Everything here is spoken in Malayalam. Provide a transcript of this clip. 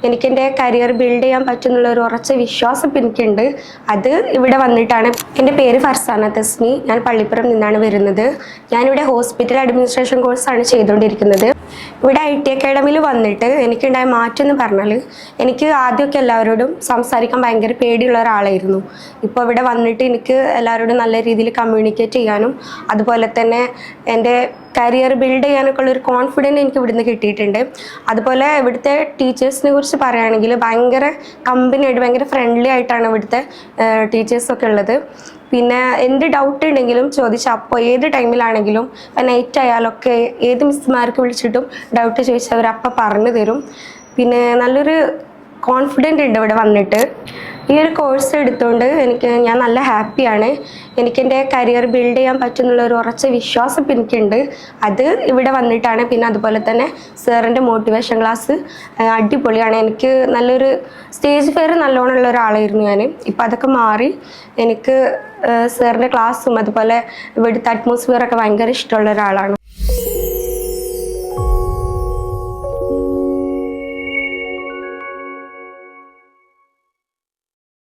എനിക്ക് എൻ്റെ കരിയർ ബിൽഡ് ചെയ്യാൻ പറ്റുന്നുള്ള ഒരു ഉറച്ച വിശ്വാസം ഇപ്പം എനിക്കുണ്ട്. അത് ഇവിടെ വന്നിട്ടാണ്. എൻ്റെ പേര് ഫർസാന തസ്നി. ഞാൻ പള്ളിപ്പുറം നിന്നാണ് വരുന്നത്. ഞാനിവിടെ ഹോസ്പിറ്റൽ അഡ്മിനിസ്ട്രേഷൻ കോഴ്സാണ് ചെയ്തുകൊണ്ടിരിക്കുന്നത്. ഇവിടെ IT അക്കാഡമിയിൽ വന്നിട്ട് എനിക്കുണ്ടായ മാറ്റം എന്ന് പറഞ്ഞാൽ, എനിക്ക് ആദ്യമൊക്കെ എല്ലാവരോടും സംസാരിക്കാൻ ഭയങ്കര പേടിയുള്ള ഒരാളായിരുന്നു. ഇപ്പോൾ ഇവിടെ വന്നിട്ട് എനിക്ക് എല്ലാവരോടും നല്ല രീതിയിൽ കമ്മ്യൂണിക്കേറ്റ് ചെയ്യാനും അതുപോലെ തന്നെ എൻ്റെ കരിയർ ബിൽഡ് ചെയ്യാനൊക്കെ ഉള്ളൊരു കോൺഫിഡൻറ്റ് എനിക്ക് ഇവിടുന്ന് കിട്ടിയിട്ടുണ്ട്. അതുപോലെ ഇവിടുത്തെ ടീച്ചേഴ്സിനെ കുറിച്ച് പറയുകയാണെങ്കിൽ ഭയങ്കര കമ്പനിയായിട്ട് ഭയങ്കര ഫ്രണ്ട്ലി ആയിട്ടാണ് ഇവിടുത്തെ ടീച്ചേഴ്സൊക്കെ ഉള്ളത്. പിന്നെ എന്ത് ഡൗട്ട് ഉണ്ടെങ്കിലും ചോദിച്ചാൽ അപ്പോൾ ഏത് ടൈമിലാണെങ്കിലും നൈറ്റ് ആയാലൊക്കെ ഏത് മിസ്സുമാർക്ക് വിളിച്ചിട്ടും ഡൗട്ട് ചോദിച്ചാൽ അവർ അപ്പം പറഞ്ഞു തരും. പിന്നെ നല്ലൊരു കോൺഫിഡൻ്റ് ഉണ്ട് ഇവിടെ വന്നിട്ട്. ഈ ഒരു കോഴ്സ് എടുത്തുകൊണ്ട് ഞാൻ നല്ല ഹാപ്പിയാണ്. എനിക്കെൻ്റെ കരിയർ ബിൽഡ് ചെയ്യാൻ പറ്റുന്നുള്ള ഒരു ഉറച്ച വിശ്വാസം ഇപ്പം എനിക്കുണ്ട്. അത് ഇവിടെ വന്നിട്ടാണ്. പിന്നെ അതുപോലെ തന്നെ സാറിൻ്റെ മോട്ടിവേഷൻ ക്ലാസ് അടിപൊളിയാണ്. എനിക്ക് നല്ലൊരു സ്റ്റേജ് ഫെയർ നല്ലോണം ഉള്ള ഒരാളായിരുന്നു ഞാൻ. ഇപ്പം അതൊക്കെ മാറി എനിക്ക് സാറിൻ്റെ ക്ലാസ്സും അതുപോലെ ഇവിടുത്തെ അറ്റ്മോസ്ഫിയറൊക്കെ ഭയങ്കര ഇഷ്ടമുള്ള ഒരാളാണ്.